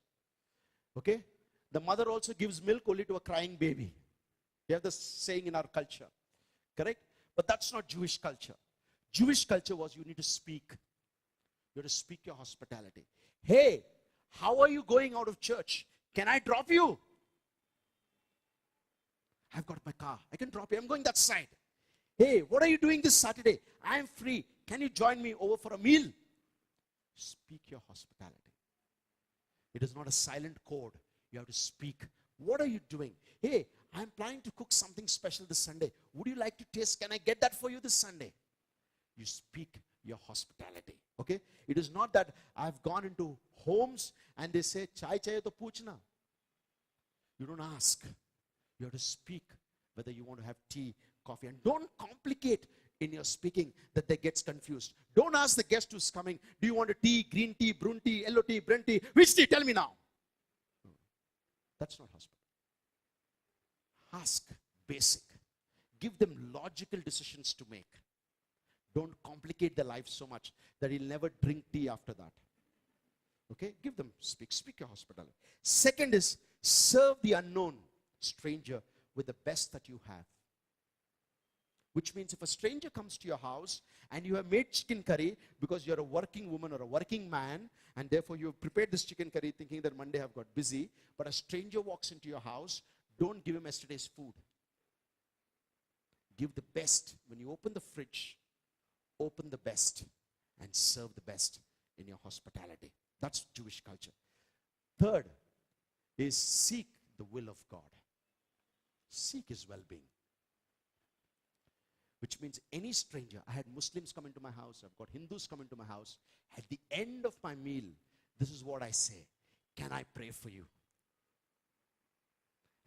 Okay? The mother also gives milk only to a crying baby. We have this saying in our culture. Correct? But that's not Jewish culture. Jewish culture was, you need to speak. You have to speak your hospitality. Hey, how are you going out of church? Can I drop you? I've got my car. I can drop you. I'm going that side. Hey, what are you doing this Saturday? I'm free. Can you join me over for a meal? Speak your hospitality. It is not a silent code. You have to speak. What are you doing? Hey, I'm planning to cook something special this Sunday. Would you like to taste? Can I get that for you this Sunday? You speak your hospitality. Okay? It is not that I've gone into homes and they say, chai chahiye to puchna. You don't ask. You have to speak whether you want to have tea, coffee. And don't complicate in your speaking that they gets confused. Don't ask the guest who's coming, do you want a tea, green tea, brun tea, yellow tea, brent tea? Which tea? Tell me now. No, that's not hospitality. Ask basic. Give them logical decisions to make. Don't complicate their life so much that he'll never drink tea after that. Okay? Give them, speak your hospitality. Second is, serve the unknown stranger with the best that you have. Which means if a stranger comes to your house and you have made chicken curry because you're a working woman or a working man, and therefore you have prepared this chicken curry thinking that Monday I've got busy, but a stranger walks into your house, don't give him yesterday's food. Give the best. When you open the fridge, open the best and serve the best in your hospitality. That's Jewish culture. Third is seek the will of God. Seek his well-being. Which means any stranger, I had Muslims come into my house, I've got Hindus come into my house. At the end of my meal, this is what I say: can I pray for you?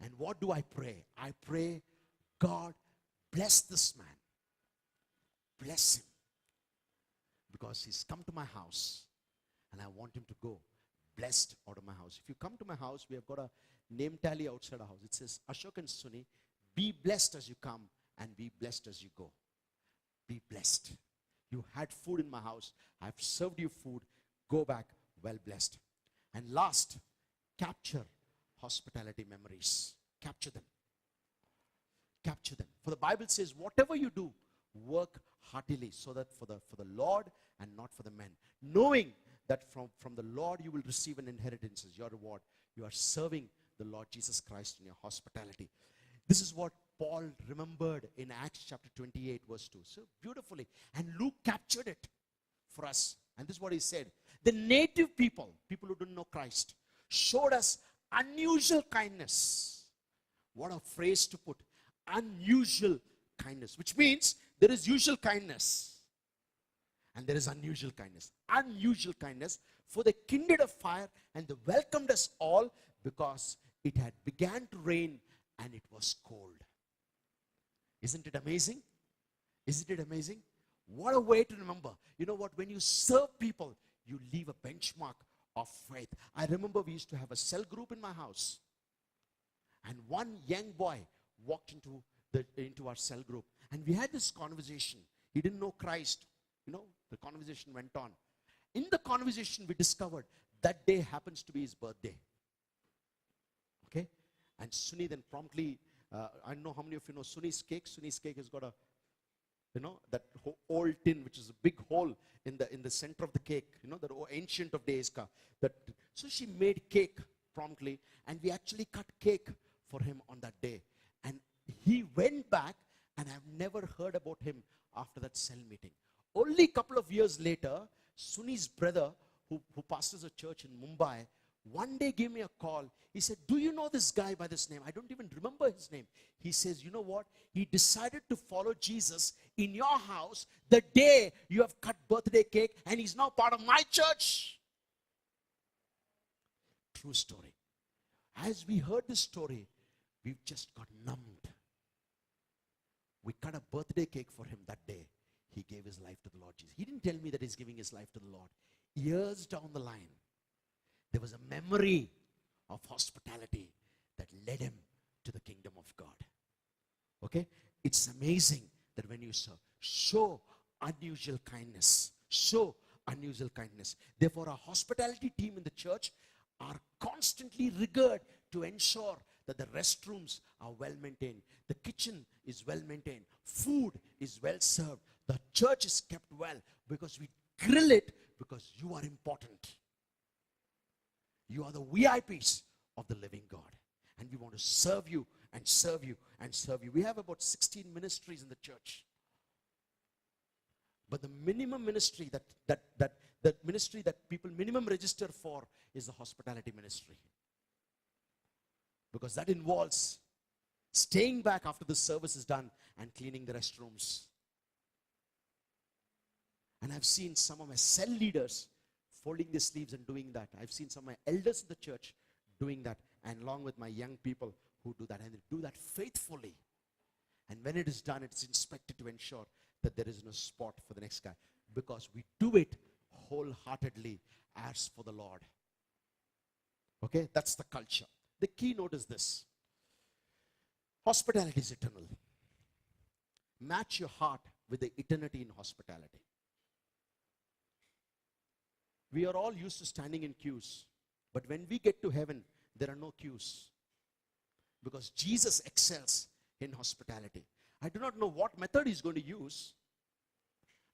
And what do I pray? I pray, God, bless this man. Bless him. Because he's come to my house And I want him to go blessed out of my house. If you come to my house, we have got a name tally outside our house. It says, Ashok and Suni, be blessed as you come and be blessed as you go. Be blessed. You had food in my house. I've served you food. Go back well blessed. And last, capture hospitality memories. Capture them. Capture them. For the Bible says, whatever you do, work heartily, so that for the Lord and not for the men. Knowing that from the Lord you will receive an inheritance as your reward. You are serving the Lord Jesus Christ in your hospitality. This is what Paul remembered in Acts chapter 28 verse 2. So beautifully. And Luke captured it for us. And this is what he said. The native people who didn't know Christ, showed us unusual kindness. What a phrase to put. Unusual kindness. Which means there is usual kindness. And there is unusual kindness. Unusual kindness. For they kindled a fire and they welcomed us all, because it had began to rain and it was cold. Isn't it amazing? Isn't it amazing? What a way to remember. You know what? When you serve people, you leave a benchmark of faith. I remember we used to have a cell group in my house. And one young boy walked into our cell group. And we had this conversation. He didn't know Christ. You know, the conversation went on. In the conversation, we discovered that day happens to be his birthday. Okay? And Suni then promptly, I don't know how many of you know Suni's cake. Suni's cake has got a, you know, that old tin, which is a big hole in the center of the cake. You know, that ancient of days. So she made cake promptly, and we actually cut cake for him on that day. And he went back, and I've never heard about him after that cell meeting. Only a couple of years later, Suni's brother, who pastors a church in Mumbai, one day gave me a call. He said, do you know this guy by this name? I don't even remember his name. He says, you know what? He decided to follow Jesus in your house the day you have cut birthday cake, and he's now part of my church. True story. As we heard this story, we've just got numbed. We cut a birthday cake for him that day. He gave his life to the Lord Jesus. He didn't tell me that he's giving his life to the Lord. Years down the line, there was a memory of hospitality that led him to the kingdom of God. Okay? It's amazing that when you serve, show unusual kindness. Show unusual kindness. Therefore, our hospitality team in the church are constantly rigored to ensure that the restrooms are well maintained. The kitchen is well maintained. Food is well served. The church is kept well, because we grill it, because you are important. You are the VIPs of the living God. And we want to serve you and serve you and serve you. We have about 16 ministries in the church. But the minimum ministry that ministry that people minimum register for is the hospitality ministry. Because that involves staying back after the service is done and cleaning the restrooms. And I've seen some of my cell leaders folding their sleeves and doing that. I've seen some of my elders in the church doing that, and along with my young people who do that. And they do that faithfully. And when it is done, it's inspected to ensure that there is no spot for the next guy. Because we do it wholeheartedly as for the Lord. Okay, that's the culture. The keynote is this. Hospitality is eternal. Match your heart with the eternity in hospitality. We are all used to standing in queues. But when we get to heaven, there are no queues. Because Jesus excels in hospitality. I do not know what method he's going to use.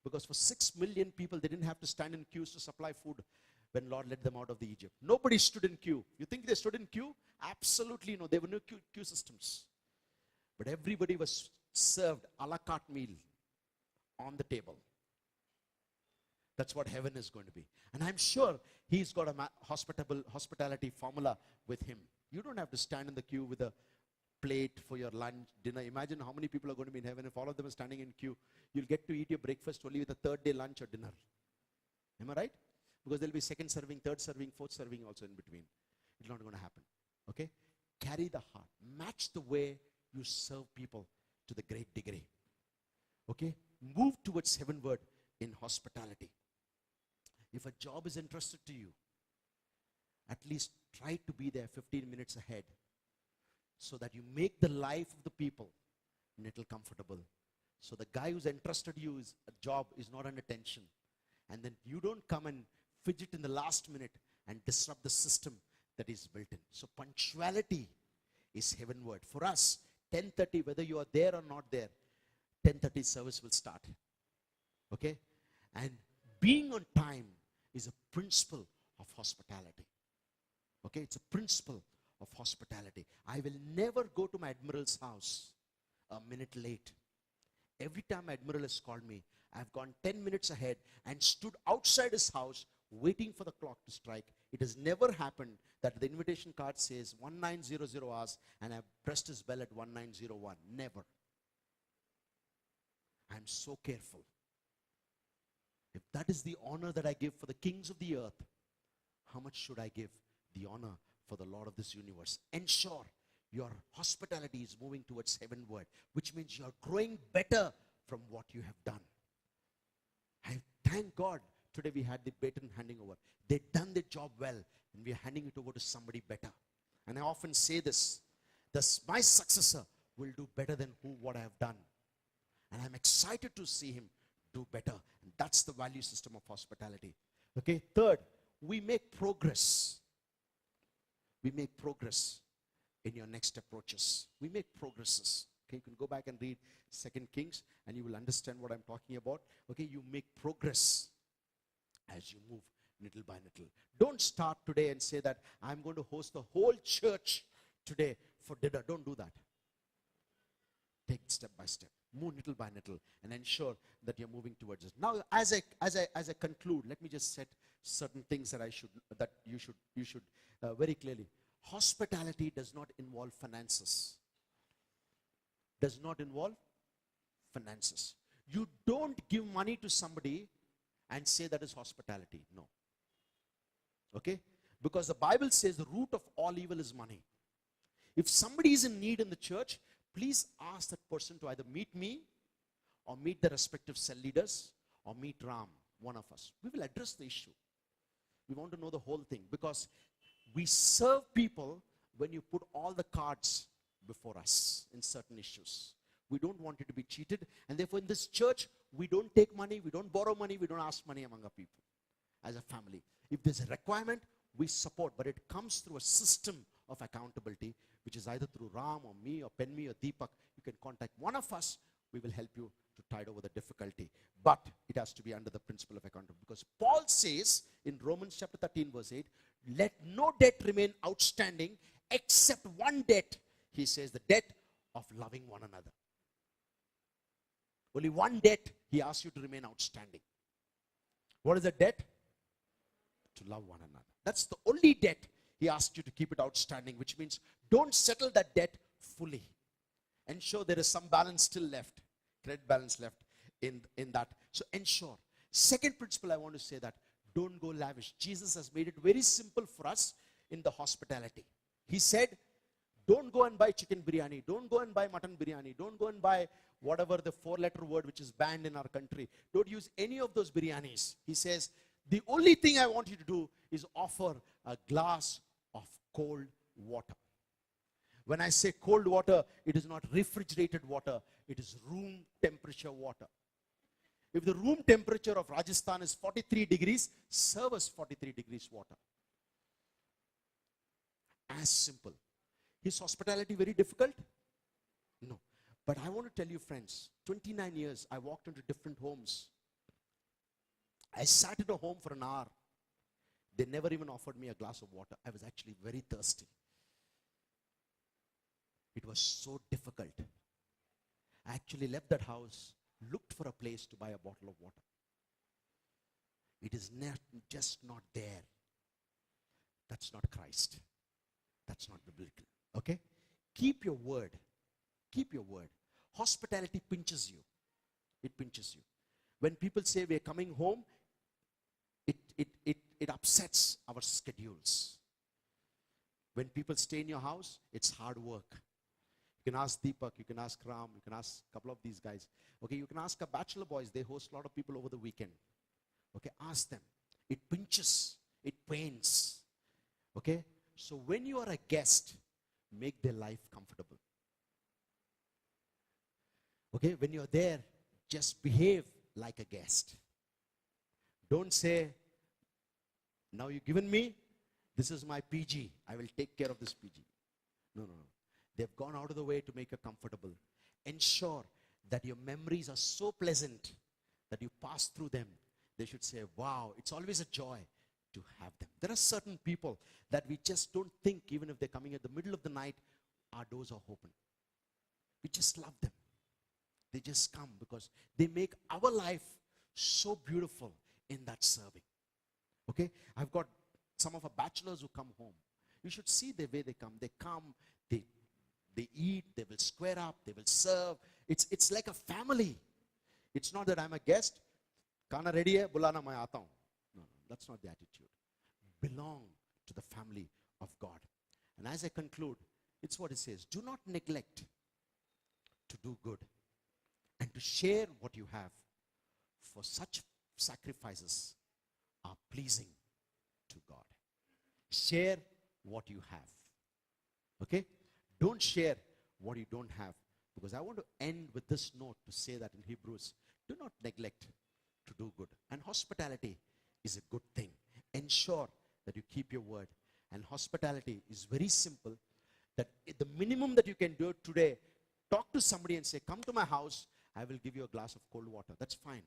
Because for 6 million people, they didn't have to stand in queues to supply food when Lord led them out of the Egypt. Nobody stood in queue. You think they stood in queue? Absolutely no. There were no queue systems. But everybody was served a la carte meal on the table. That's what heaven is going to be. And I'm sure he's got a hospitality formula with him. You don't have to stand in the queue with a plate for your lunch, dinner. Imagine how many people are going to be in heaven. If all of them are standing in queue, you'll get to eat your breakfast only with a third day lunch or dinner. Am I right? Because there'll be second serving, third serving, fourth serving also in between. It's not going to happen. Okay? Carry the heart. Match the way you serve people to the great degree. Okay? Move towards heavenward in hospitality. If a job is entrusted to you, at least try to be there 15 minutes ahead so that you make the life of the people a little comfortable. So the guy who's entrusted you is a job is not under tension. And then you don't come and fidget in the last minute and disrupt the system that is built in. So punctuality is heavenward. For us, 10:30, whether you are there or not there, 10:30 service will start. Okay? And being on time is a principle of hospitality. Okay? It's a principle of hospitality. I will never go to my admiral's house a minute late. Every time Admiral has called me, I've gone 10 minutes ahead and stood outside his house waiting for the clock to strike. It has never happened that the invitation card says 1900 hours and I've pressed his bell at 1901. Never. I'm so careful. If that is the honor that I give for the kings of the earth, how much should I give the honor for the Lord of this universe? Ensure your hospitality is moving towards heavenward, which means you're growing better from what you have done. I thank God today we had the baton handing over. They've done their job well, and we are handing it over to somebody better. And I often say this, my successor will do better than what I have done. And I'm excited to see him do better. And that's the value system of hospitality. Okay, third, we make progress. We make progress in your next approaches. We make progresses. Okay, you can go back and read 2 Kings and you will understand what I'm talking about. Okay, you make progress as you move little by little. Don't start today and say that I'm going to host the whole church today for dinner. Don't do that. Take it step by step. Move little by little and ensure that you're moving towards it. Now, as I conclude, let me just set certain things that you should very clearly. Hospitality does not involve finances. Does not involve finances. You don't give money to somebody and say that is hospitality. No. Okay? Because the Bible says the root of all evil is money. If somebody is in need in the church, please ask that person to either meet me or meet the respective cell leaders or meet Ram, one of us. We will address the issue. We want to know the whole thing because we serve people when you put all the cards before us in certain issues. We don't want you to be cheated. And therefore in this church, we don't take money, we don't borrow money, we don't ask money among our people as a family. If there's a requirement, we support. But it comes through a system of accountability, which is either through Ram or me or Penmi or Deepak. You can contact one of us. We will help you to tide over the difficulty. But it has to be under the principle of accountability. Because Paul says in Romans chapter 13 verse 8, let no debt remain outstanding except one debt. He says the debt of loving one another. Only one debt he asks you to remain outstanding. What is the debt? To love one another. That's the only debt he asks you to keep it outstanding, which means don't settle that debt fully. Ensure there is some balance still left, credit balance left in that. So ensure. Second principle I want to say that don't go lavish. Jesus has made it very simple for us in the hospitality. He said, don't go and buy chicken biryani. Don't go and buy mutton biryani. Don't go and buy whatever the 4-letter word which is banned in our country. Don't use any of those biryanis. He says, the only thing I want you to do is offer a glass of cold water. When I say cold water, it is not refrigerated water. It is room temperature water. If the room temperature of Rajasthan is 43 degrees, serve us 43 degrees water. As simple. Is hospitality very difficult? No. But I want to tell you, friends, 29 years, I walked into different homes. I sat in a home for an hour. They never even offered me a glass of water. I was actually very thirsty. It was so difficult. I actually left that house, looked for a place to buy a bottle of water. It is just not there. That's not Christ. That's not biblical. Okay? Keep your word. Keep your word. Hospitality pinches you. It pinches you. When people say we're coming home, it upsets our schedules. When people stay in your house, it's hard work. You can ask Deepak, you can ask Ram, you can ask a couple of these guys. Okay, you can ask our bachelor boys. They host a lot of people over the weekend. Okay, ask them. It pinches. It pains. Okay? So when you are a guest, make their life comfortable. Okay? When you're there, just behave like a guest. Don't say, now you've given me, this is my PG. I will take care of this PG. No, no, no. They've gone out of the way to make you comfortable. Ensure that your memories are so pleasant that you pass through them. They should say, wow, it's always a joy to have them. There are certain people that we just don't think, even if they're coming at the middle of the night, our doors are open. We just love them. They just come because they make our life so beautiful in that serving. Okay? I've got some of our bachelors who come home. You should see the way they come. They come, they eat, they will square up, they will serve. It's like a family. It's not that I'm a guest. Kana ready hai, bulana main aata hu. No, that's not the attitude. Belong to the family of God. And as I conclude, it's what it says. Do not neglect to do good and to share what you have, for such sacrifices are pleasing to God. Share what you have. Okay? Don't share what you don't have. Because I want to end with this note to say that in Hebrews, do not neglect to do good. And hospitality is a good thing. Ensure that you keep your word. And hospitality is very simple. That the minimum that you can do today, talk to somebody and say, come to my house, I will give you a glass of cold water. That's fine.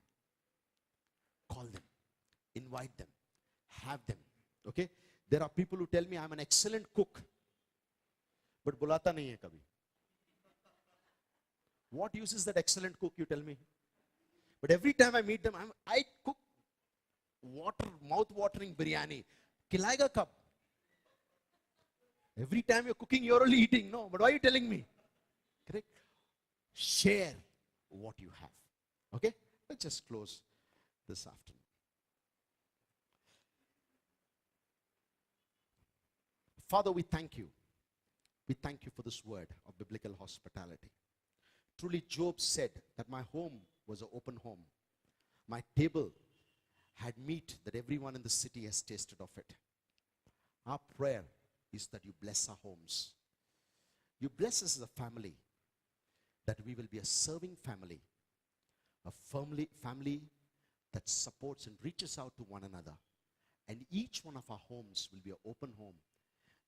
Call them. Invite them. Have them. Okay? There are people who tell me I'm an excellent cook. But bulata nahi hai kabhi. What use is that excellent cook, you tell me? But every time I meet them, I cook mouth-watering biryani. Khilayega kab? Every time you're cooking, you're only eating. No, but why are you telling me? Correct? Share what you have. Okay? Let's just close this afternoon. Father, we thank you. We thank you for this word of biblical hospitality. Truly, Job said that my home was an open home. My table had meat that everyone in the city has tasted of it. Our prayer is that you bless our homes. You bless us as a family, that we will be a serving family, a family that supports and reaches out to one another. And each one of our homes will be an open home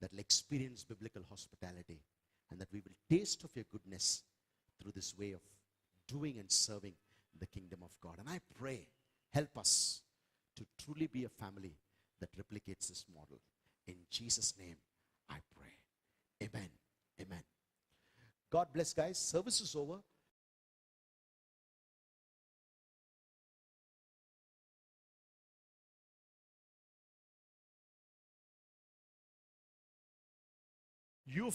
that will experience biblical hospitality, and that we will taste of your goodness through this way of doing and serving the kingdom of God. And I pray, help us to truly be a family that replicates this model. In Jesus' name, I pray. Amen. Amen. God bless, guys. Service is over. You